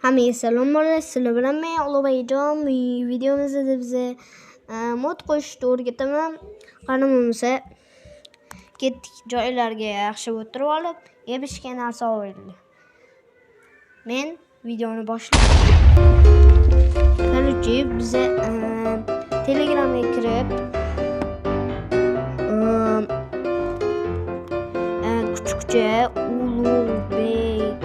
Hammaga salom bolalar, sizlar bilan men Ulug'bekjon. Videomizda biza mod qo'shishni o'rgataman. Qani bo'lmasa ketdik joylarga yaxshi o'tirib olib, yeb-ichgan narsa oldik. Men videoni boshlayman. Qarchi biza Telegramga kirib kuchukcha Ulug'bek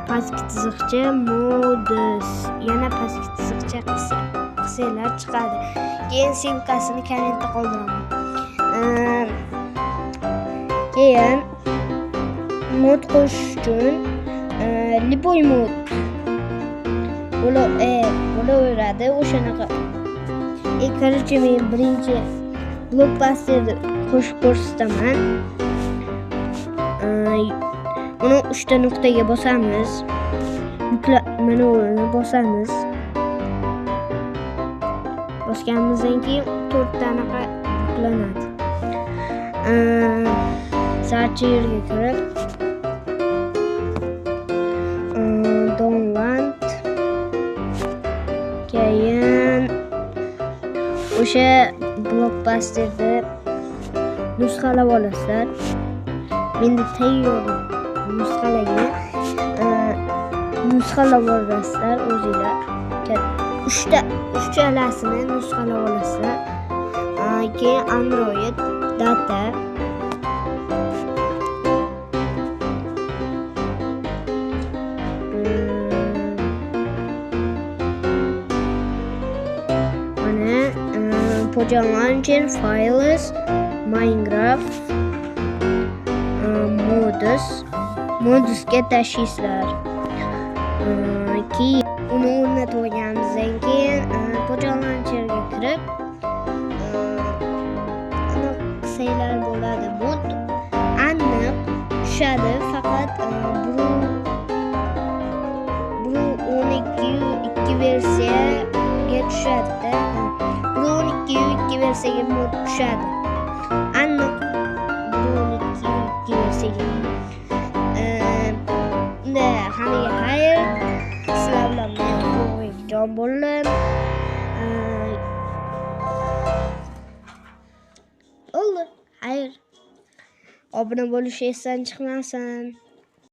pastki chiziqcha modus, yana pastki chiziqcha qilsanglar chiqadi. Keyin silkasini kommentda qoldiraman. Keyin mod qo'shish uchun liboy mod bo'laveradi. O'shanaqa. Qarchi men birinchi blockbusterni qo'shib ko'rsataman. Buni 3 ta nuqtaga bosamiz. Mana buni bosamiz. Bosganimizdan keyin 4 ta anaqa yuklanadi. Searcherga kirib download, keyin o'sha blockbusterni nusxalab olasizlar. Menda tayyor nusxalab olasizlar o'zingizlar. Uchtalasini nusxalab olasizlar. Keyin Android data Project Launcher, Files, Minecraft, Modusga tashishlar. Keyin uni o'rnatib olganimizdan keyin Project Launcherga kirib qilsanglar bo'ladi. Mod aniq tushadi, faqat bu 12.2 versiyaga tushadi-da. 12.2 versiyaga mod tushadi. Aniq 12.2 versiyaga. Hammaga xayr. Sizlar bilan men Ulug'bekjon bo'ldim. Xayr. Obuna bo'lishni esdan chiqmasin.